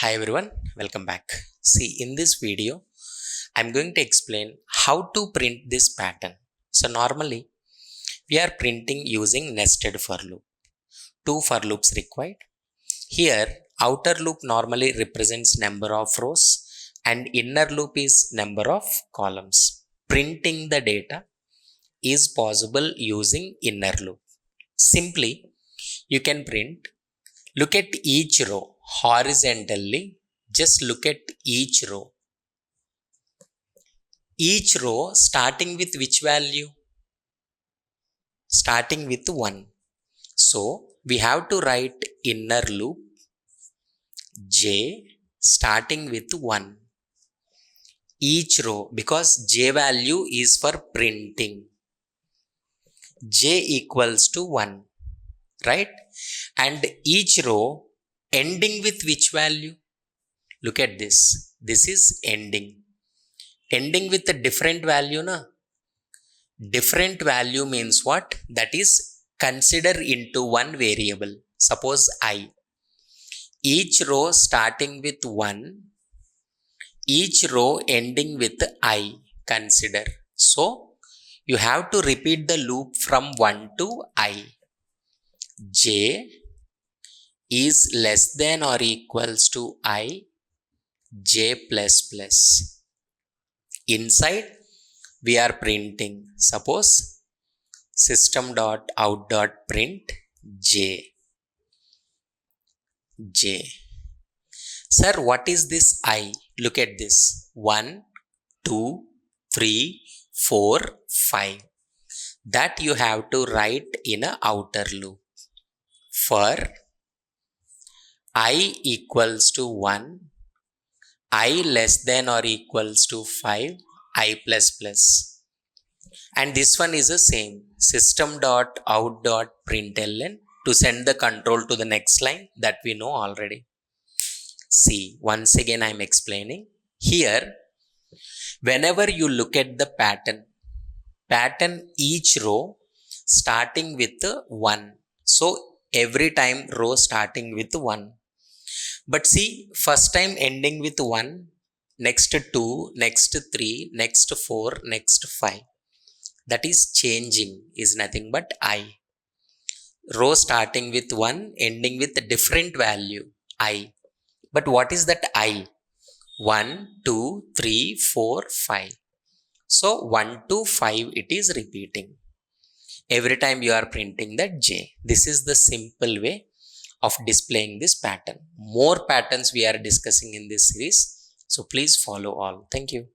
Hi everyone, welcome back. See, in this video, I'm going to explain how to print this pattern. So normally, we are printing using nested for loop. Two for loops required. Here, outer loop normally represents number of rows and inner loop is number of columns. Printing the data is possible using inner loop. Simply, you can print. Look at each row horizontally. Just look at each row. Each row starting with which value? Starting with 1. So we have to write inner loop j starting with 1. Each row, because j value is for printing. J equals to 1. Right? And each row ending with which value? Look at this. This is ending. Ending with a different value, na? Different value means what? That is consider into one variable. Suppose I. Each row starting with 1. Each row ending with I. Consider. So, you have to repeat the loop from 1 to I. J is less than or equals to I, j plus plus. Inside, we are printing. Suppose system.out.print j. Sir, what is this I? Look at this. 1, 2, 3, 4, 5. That you have to write in a outer loop. For I equals to 1, I less than or equals to 5, I plus plus. And this one is the same. System.out.println to send the control to the next line, that we know already. See, once again I am explaining. Here, whenever you look at the pattern each row starting with 1. So, every time row starting with 1. But see, first time ending with 1, next 2, next 3, next 4, next 5. That is changing, is nothing but I. Row starting with 1, ending with a different value, I. But what is that I? 1, 2, 3, 4, 5. So, 1 to 5 it is repeating. Every time you are printing that j. This is the simple way of displaying this pattern. More patterns we are discussing in this series. So please follow all. Thank you.